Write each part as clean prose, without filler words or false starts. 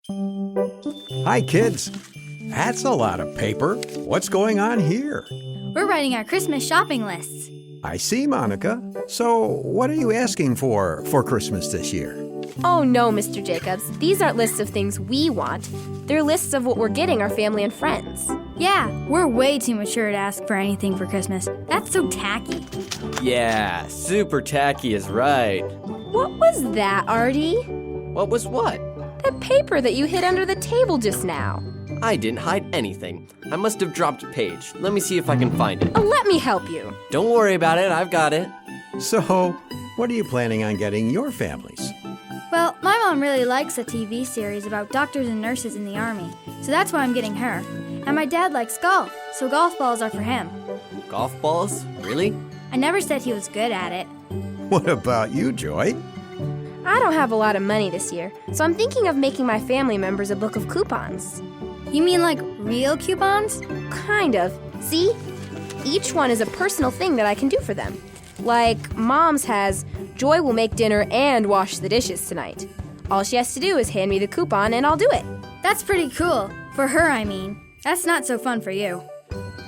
Hi, kids. That's a lot of paper. What's going on here? We're writing our Christmas shopping lists. I see, Monica. So, what are you asking for Christmas this year? Oh no, Mr. Jacobs. These aren't lists of things we want. They're lists of what we're getting our family and friends. Yeah, we're way too mature to ask for anything for Christmas. That's so tacky. Yeah, super tacky is right. What was that, Artie? What was what? That paper that you hid under the table just now. I didn't hide anything. I must have dropped a page. Let me see if I can find it. Oh, let me help you. Don't worry about it, I've got it. So, what are you planning on getting your families? Well, my mom really likes a TV series about doctors and nurses in the Army, so that's why I'm getting her. And my dad likes golf, so golf balls are for him. Golf balls? Really? I never said he was good at it. What about you, Joy? I don't have a lot of money this year, so I'm thinking of making my family members a book of coupons. You mean like real coupons? Kind of. See? Each one is a personal thing that I can do for them. Like, Mom's has, Joy will make dinner and wash the dishes tonight. All she has to do is hand me the coupon and I'll do it. That's pretty cool. For her, I mean. That's not so fun for you.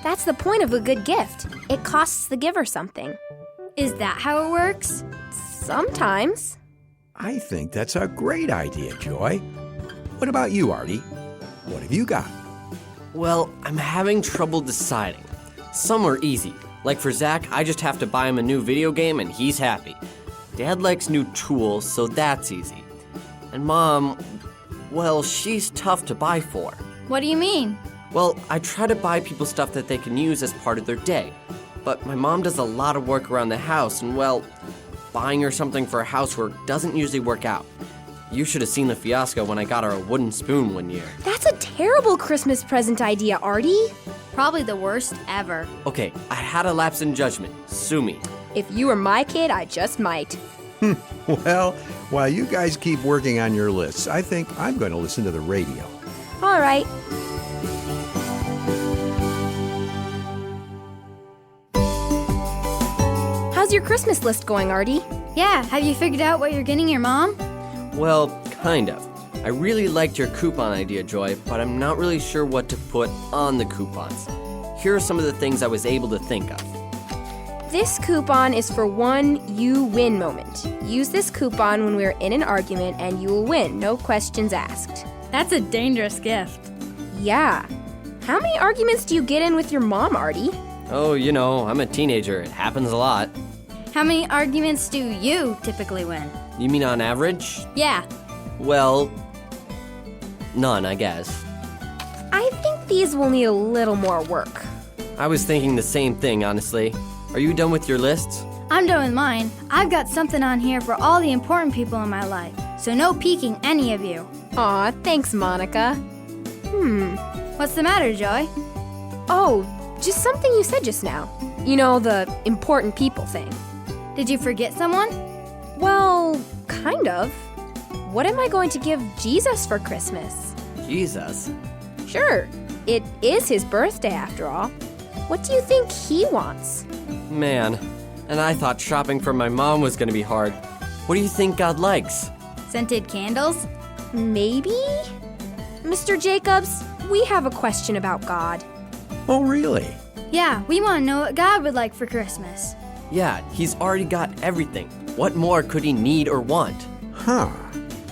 That's the point of a good gift. It costs the giver something. Is that how it works? Sometimes. I think that's a great idea, Joy. What about you, Artie? What have you got? Well, I'm having trouble deciding. Some are easy. Like for Zach, I just have to buy him a new video game and he's happy. Dad likes new tools, so that's easy. And Mom, well, she's tough to buy for. What do you mean? Well, I try to buy people stuff that they can use as part of their day. But my mom does a lot of work around the house, and well, buying her something for housework doesn't usually work out. You should have seen the fiasco when I got her a wooden spoon one year. That's a terrible Christmas present idea, Artie. Probably the worst ever. Okay, I had a lapse in judgment. Sue me. If you were my kid, I just might. Well, while you guys keep working on your lists, I think I'm going to listen to the radio. All right. How's your Christmas list going, Artie? Yeah, have you figured out what you're getting your mom? Well, kind of. I really liked your coupon idea, Joy, but I'm not really sure what to put on the coupons. Here are some of the things I was able to think of. This coupon is for one you win moment. Use this coupon when we're in an argument and you will win, no questions asked. That's a dangerous gift. Yeah. How many arguments do you get in with your mom, Artie? Oh, you know, I'm a teenager. It happens a lot. How many arguments do you typically win? You mean on average? Yeah. Well, none, I guess. I think these will need a little more work. I was thinking the same thing, honestly. Are you done with your lists? I'm done with mine. I've got something on here for all the important people in my life, so no peeking any of you. Aw, thanks, Monica. What's the matter, Joy? Oh, just something you said just now. You know, the important people thing. Did you forget someone? Well, kind of. What am I going to give Jesus for Christmas? Jesus. Sure, it is his birthday after all. What do you think he wants? Man, and I thought shopping for my mom was gonna be hard. What do you think God likes? Scented candles? Maybe? Mr. Jacobs, we have a question about God. Oh, really? Yeah, we want to know what God would like for Christmas. Yeah, he's already got everything. What more could he need or want? Huh.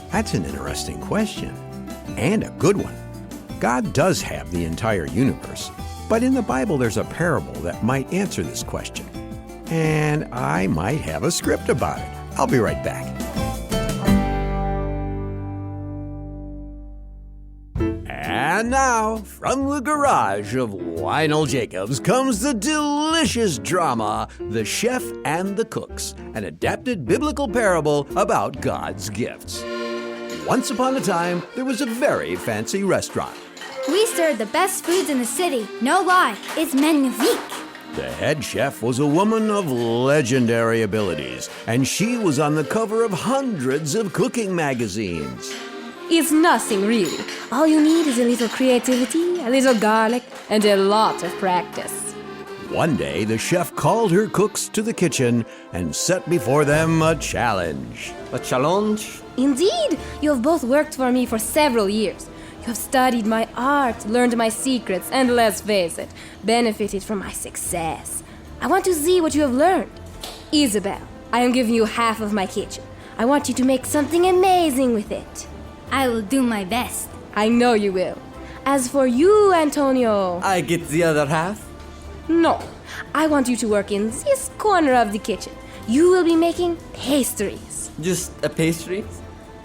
That's an interesting question. And a good one. God does have the entire universe, but in the Bible there's a parable that might answer this question. And I might have a script about it. I'll be right back. And now, from the garage of Lionel Jacobs comes the delicious drama, The Chef and the Cooks, an adapted biblical parable about God's gifts. Once upon a time, there was a very fancy restaurant. We serve the best foods in the city. No lie, it's magnifique. The head chef was a woman of legendary abilities, and she was on the cover of hundreds of cooking magazines. It's nothing really. All you need is a little creativity, a little garlic, and a lot of practice. One day, the chef called her cooks to the kitchen and set before them a challenge. A challenge? Indeed, you have both worked for me for several years. You have studied my art, learned my secrets, and let's face it, benefited from my success. I want to see what you have learned. Isabel, I am giving you half of my kitchen. I want you to make something amazing with it. I will do my best. I know you will. As for you, Antonio... I get the other half? No, I want you to work in this corner of the kitchen. You will be making pastries. Just a pastry?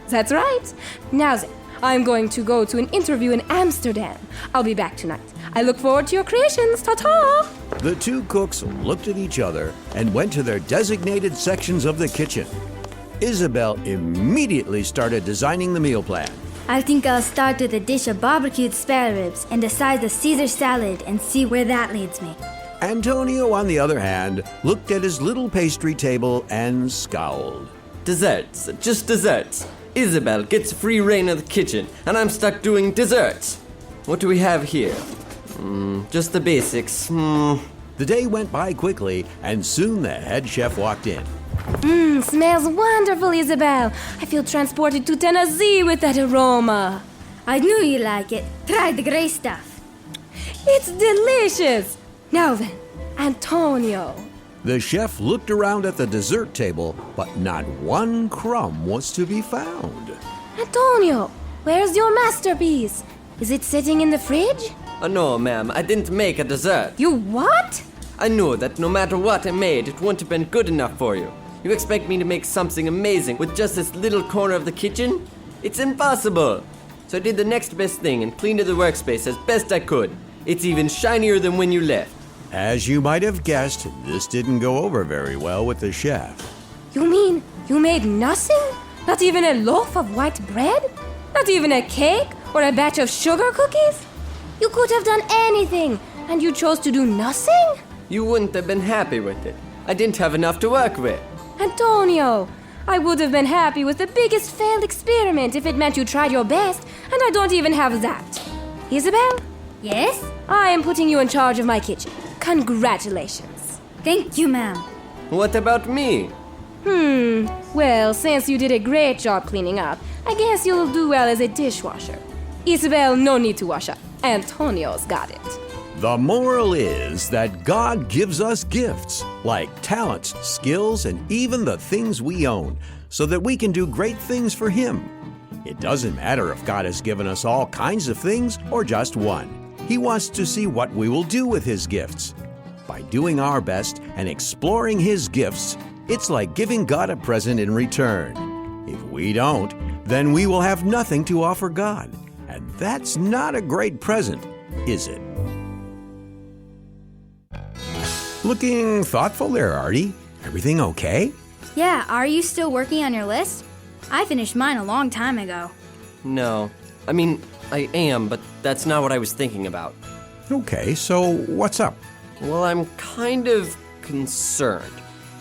That's right. Now then, I'm going to go to an interview in Amsterdam. I'll be back tonight. I look forward to your creations. Ta-ta! The two cooks looked at each other and went to their designated sections of the kitchen. Isabel immediately started designing the meal plan. I think I'll start with a dish of barbecued spare ribs and decide the Caesar salad and see where that leads me. Antonio, on the other hand, looked at his little pastry table and scowled. Desserts, just desserts. Isabel gets free reign of the kitchen, and I'm stuck doing desserts. What do we have here? Just the basics. The day went by quickly, and soon the head chef walked in. Smells wonderful, Isabel. I feel transported to Tennessee with that aroma. I knew you'd like it. Try the gray stuff. It's delicious. Now then, Antonio. The chef looked around at the dessert table, but not one crumb was to be found. Antonio, where's your masterpiece? Is it sitting in the fridge? No, ma'am, I didn't make a dessert. You what? I knew that no matter what I made, it wouldn't have been good enough for you. You expect me to make something amazing with just this little corner of the kitchen? It's impossible. So I did the next best thing and cleaned the workspace as best I could. It's even shinier than when you left. As you might have guessed, this didn't go over very well with the chef. You mean you made nothing? Not even a loaf of white bread? Not even a cake or a batch of sugar cookies? You could have done anything, and you chose to do nothing? You wouldn't have been happy with it. I didn't have enough to work with. Antonio, I would have been happy with the biggest failed experiment if it meant you tried your best, and I don't even have that. Isabel? Yes? I am putting you in charge of my kitchen. Congratulations. Thank you, ma'am. What about me? Well, since you did a great job cleaning up, I guess you'll do well as a dishwasher. Isabel, no need to wash up. Antonio's got it. The moral is that God gives us gifts, like talents, skills, and even the things we own, so that we can do great things for Him. It doesn't matter if God has given us all kinds of things or just one. He wants to see what we will do with His gifts. By doing our best and exploring His gifts, it's like giving God a present in return. If we don't, then we will have nothing to offer God. And that's not a great present, is it? Looking thoughtful there, Artie. Everything okay? Yeah, are you still working on your list? I finished mine a long time ago. No. I mean, I am, but that's not what I was thinking about. Okay, so what's up? Well, I'm kind of concerned.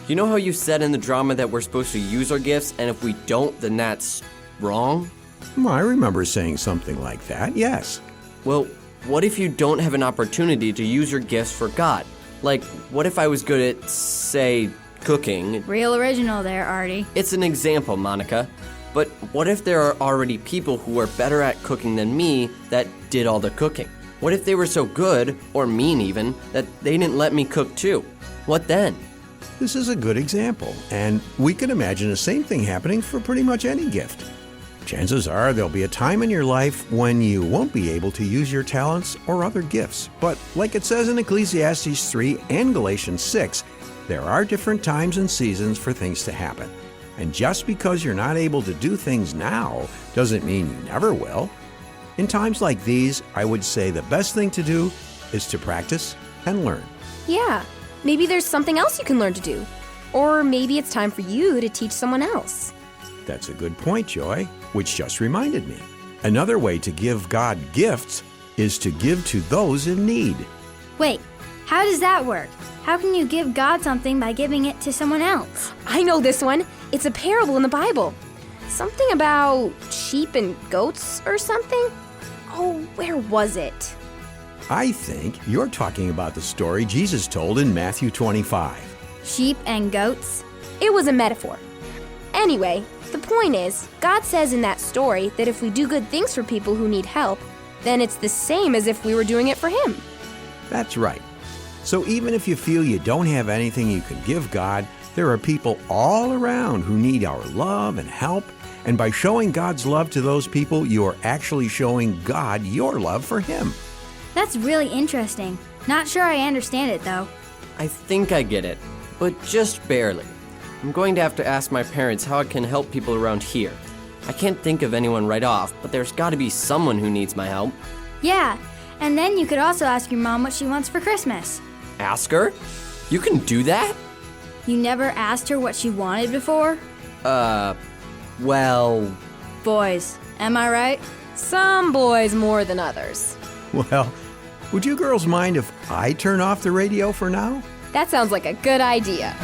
You know how you said in the drama that we're supposed to use our gifts, and if we don't, then that's wrong? Well, I remember saying something like that, yes. Well, what if you don't have an opportunity to use your gifts for God? Like, what if I was good at, say, cooking? Real original there, Artie. It's an example, Monica. But what if there are already people who are better at cooking than me that did all the cooking? What if they were so good, or mean even, that they didn't let me cook too? What then? This is a good example, and we can imagine the same thing happening for pretty much any gift. Chances are there'll be a time in your life when you won't be able to use your talents or other gifts. But like it says in Ecclesiastes 3 and Galatians 6, there are different times and seasons for things to happen. And just because you're not able to do things now doesn't mean you never will. In times like these, I would say the best thing to do is to practice and learn. Yeah, maybe there's something else you can learn to do. Or maybe it's time for you to teach someone else. That's a good point, Joy, which just reminded me. Another way to give God gifts is to give to those in need. Wait, how does that work? How can you give God something by giving it to someone else? I know this one. It's a parable in the Bible. Something about sheep and goats or something? Oh, where was it? I think you're talking about the story Jesus told in Matthew 25. Sheep and goats? It was a metaphor. Anyway, the point is, God says in that story that if we do good things for people who need help, then it's the same as if we were doing it for Him. That's right. So even if you feel you don't have anything you can give God, there are people all around who need our love and help. And by showing God's love to those people, you are actually showing God your love for Him. That's really interesting. Not sure I understand it, though. I think I get it, but just barely. I'm going to have to ask my parents how I can help people around here. I can't think of anyone right off, but there's got to be someone who needs my help. Yeah, and then you could also ask your mom what she wants for Christmas. Ask her? You can do that? You never asked her what she wanted before? Well... Boys, am I right? Some boys more than others. Well, would you girls mind if I turn off the radio for now? That sounds like a good idea.